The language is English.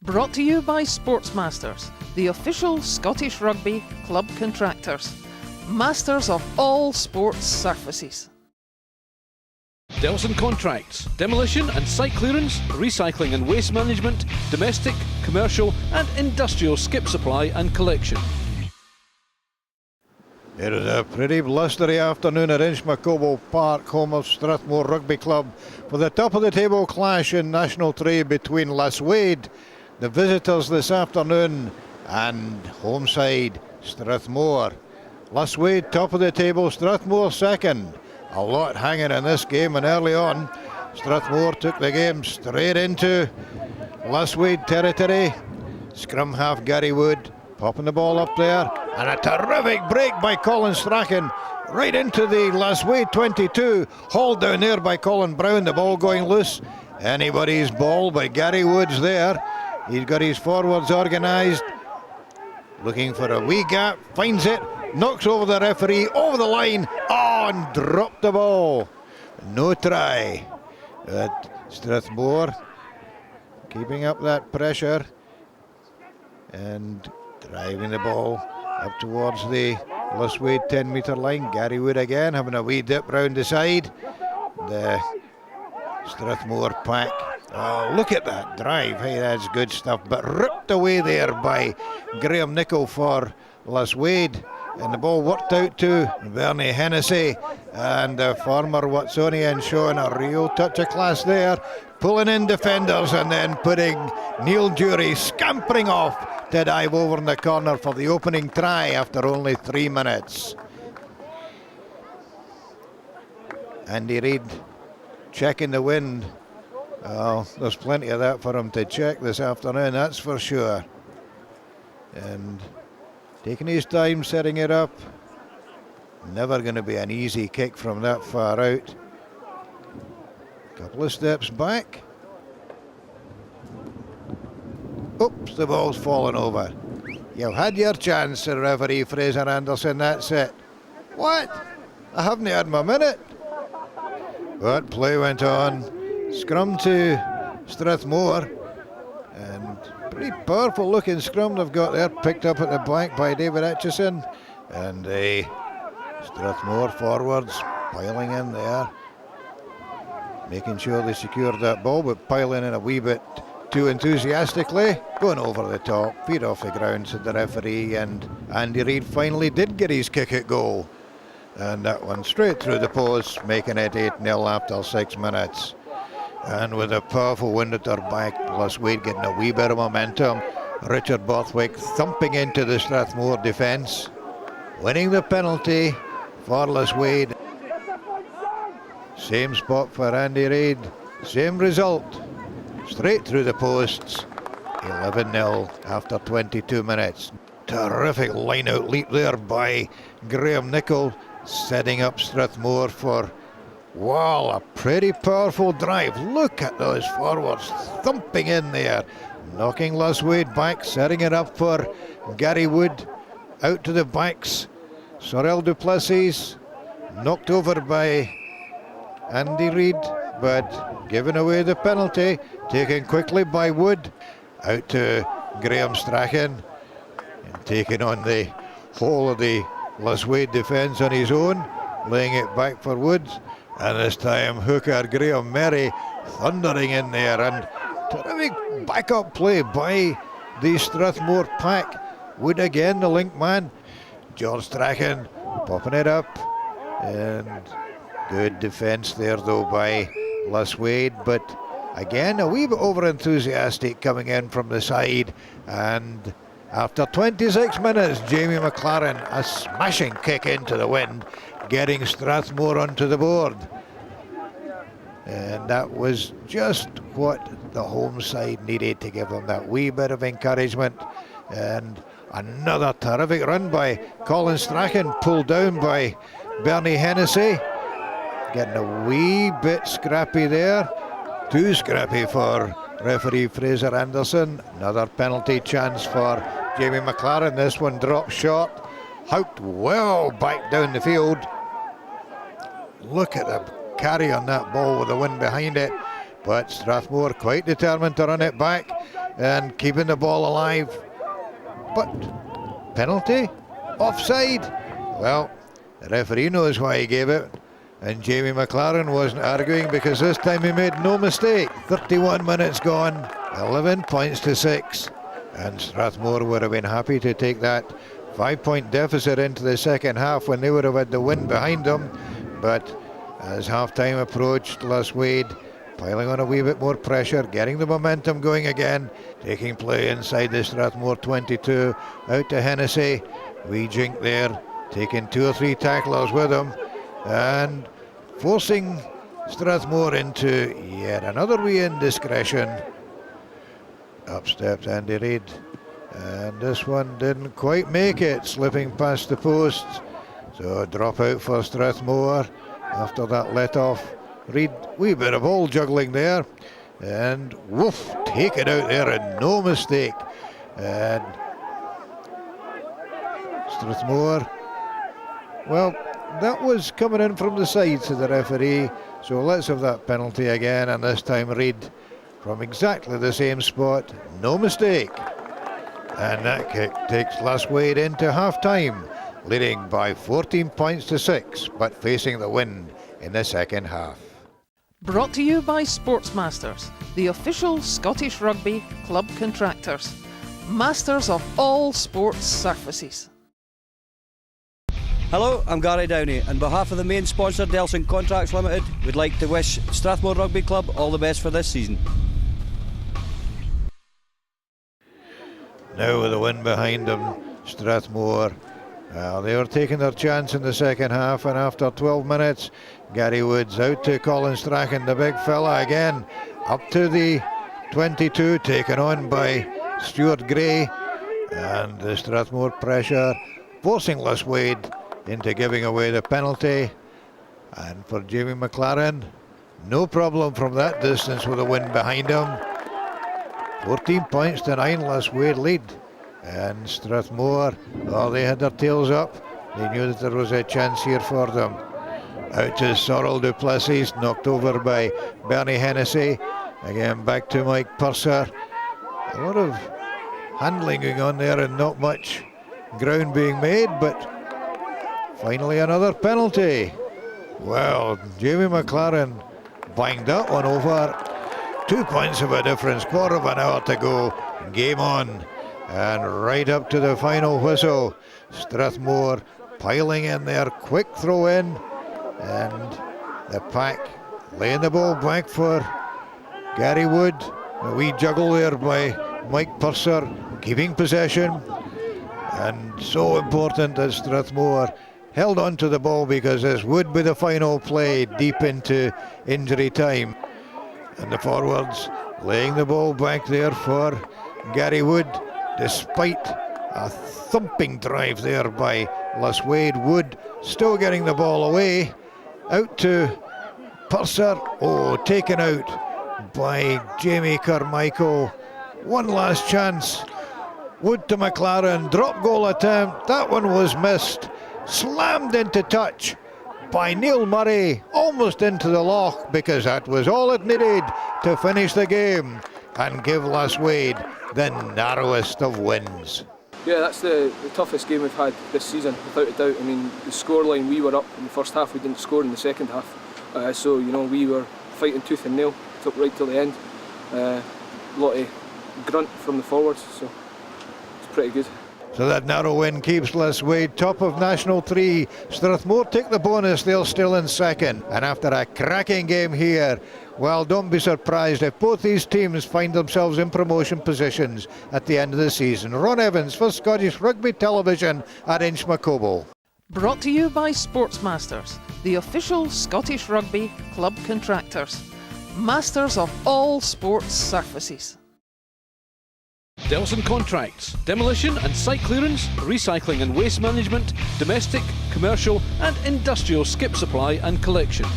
Brought to you by Sportsmasters, the official Scottish Rugby club contractors. Masters of all sports surfaces. Delson Contracts, demolition and site clearance, recycling and waste management, domestic, commercial and industrial skip supply and collection. It is a pretty blustery afternoon at Inchmacoble Park, home of Strathmore Rugby Club, for the top of the table clash in National 3 between Lasswade, the visitors this afternoon, and home side Strathmore. Lasswade top of the table, Strathmore second. A lot hanging in this game, and early on Strathmore took the game straight into Lasswade territory. Scrum half Gary Wood popping the ball up there, and a terrific break by Colin Strachan right into the Lasswade 22, hauled down there by Colin Brown, the ball going loose. Anybody's ball, but Gary Wood's there. He's got his forwards organised, looking for a wee gap, finds it, knocks over the referee, over the line, and dropped the ball. No try. But Strathmore keeping up that pressure and driving the ball up towards the Lasswade 10-metre line. Gary Wood again having a wee dip round the side. The Strathmore pack. Oh, look at that drive. Hey, that's good stuff. But ripped away there by Graham Nicholl for Lasswade. And the ball worked out to Bernie Hennessy, and the former Watsonian showing a real touch of class there, pulling in defenders and then putting Neil Dury scampering off to dive over in the corner for the opening try after only 3 minutes. Andy Reid checking the wind. Oh, there's plenty of that for him to check this afternoon, that's for sure. And taking his time setting it up. Never going to be an easy kick from that far out. Couple of steps back. Oops, the ball's fallen over. You've had your chance, Sir Referee Fraser Anderson, that's it. What? I haven't had my minute. But play went on. Scrum to Strathmore. And pretty powerful looking scrum they've got there, picked up at the back by David Etchison. And the Strathmore forwards piling in there, making sure they secured that ball, but piling in a wee bit too enthusiastically. Going over the top, feet off the ground, said the referee, and Andy Reid finally did get his kick at goal. And that one straight through the post, making it 8-0 after 6 minutes. And with a powerful wind at their back, Lasswade getting a wee bit of momentum. Richard Borthwick thumping into the Strathmore defence, winning the penalty for Lasswade. Same spot for Andy Reid, same result, straight through the posts. 11-0 after 22 minutes. Terrific line-out leap there by Graham Nicholl, setting up Strathmore for, wow, a pretty powerful drive. Look at those forwards thumping in there, knocking Lasswade back, setting it up for Gary Wood. Out to the backs, Sorel Duplessis, knocked over by Andy Reid, but giving away the penalty, taken quickly by Wood. Out to Graham Strachan, and taking on the whole of the Lasswade defence on his own, laying it back for Wood. And this time hooker Graham Merry thundering in there, and terrific backup play by the Strathmore pack. Wood again, the link man. George Strachan popping it up, and good defence there though by Lasswade, but again a wee bit over enthusiastic coming in from the side. And after 26 minutes, Jamie McLaren, a smashing kick into the wind, getting Strathmore onto the board. And that was just what the home side needed to give them that wee bit of encouragement. And another terrific run by Colin Strachan, pulled down by Bernie Hennessy. Getting a wee bit scrappy there. Too scrappy for referee Fraser Anderson. Another penalty chance for Jamie McLaren. This one dropped short. Houked well back down the field. Look at the carry on that ball with the wind behind it. But Strathmore quite determined to run it back. and keeping the ball alive. But penalty? Offside? Well, the referee knows why he gave it, and Jamie McLaren wasn't arguing because this time he made no mistake. 31 minutes gone, 11 points to 6, and Strathmore would have been happy to take that 5-point deficit into the second half when they would have had the wind behind them. But as half-time approached, Lasswade piling on a wee bit more pressure, getting the momentum going again, taking play inside the Strathmore 22, out to Hennessy. Wee jink there, taking 2 or 3 tacklers with him, and forcing Strathmore into yet another wee indiscretion. Up steps Andy Reid, and this one didn't quite make it, slipping past the posts. So a drop out for Strathmore after that let off. Reid, wee bit of ball juggling there, and woof, take it out there and no mistake. And Strathmore, well, that was coming in from the side to the referee, so let's have that penalty again, and this time Reid from exactly the same spot, no mistake. And that kick takes Lasswade into half-time, leading by 14 points to 6, but facing the wind in the second half. Brought to you by Sportsmasters, the official Scottish Rugby club contractors. Masters of all sports surfaces. Hello, I'm Gary Downey. On behalf of the main sponsor, Delson Contracts Limited, we'd like to wish Strathmore Rugby Club all the best for this season. Now with the wind behind them, Strathmore, they were taking their chance in the second half, and after 12 minutes, Gary Woods out to Colin Strachan, the big fella again, up to the 22, taken on by Stuart Gray, and the Strathmore pressure forcing Lasswade into giving away the penalty. And for Jamie McLaren, no problem from that distance with the wind behind him. 14 points to 9, Lasswade lead. And Strathmore, oh, they had their tails up. They knew that there was a chance here for them. Out to Sorrel du Plessis, knocked over by Bernie Hennessy. Again back to Mike Purser. A lot of handling going on there and not much ground being made, but finally another penalty. Well, Jamie McLaren banged that one over. 2 points of a difference, quarter of an hour to go, game on. And right up to the final whistle, Strathmore piling in there, quick throw in, and the pack laying the ball back for Gary Wood. A wee juggle there by Mike Purser, keeping possession. And so important that Strathmore held on to the ball, because this would be the final play deep into injury time. And the forwards laying the ball back there for Gary Wood, despite a thumping drive there by Lasswade. Wood still getting the ball away, out to Purser, oh, taken out by Jamie Carmichael. One last chance, Wood to McLaren, drop goal attempt, that one was missed, slammed into touch by Neil Murray, almost into the loch, because that was all it needed to finish the game and give Lasswade the narrowest of wins. Yeah, that's the toughest game we've had this season, without a doubt. I mean, the scoreline, we were up in the first half, we didn't score in the second half. So, you know, we were fighting tooth and nail, right till the end. A lot of grunt from the forwards, so it's pretty good. So that narrow win keeps Lasswade top of National 3. Strathmore take the bonus, they're still in second. And after a cracking game here, well, don't be surprised if both these teams find themselves in promotion positions at the end of the season. Ron Evans for Scottish Rugby Television at Inchmacoble. Brought to you by Sportsmasters, the official Scottish Rugby club contractors. Masters of all sports surfaces. Delson Contracts, demolition and site clearance, recycling and waste management, domestic, commercial and industrial skip supply and collection.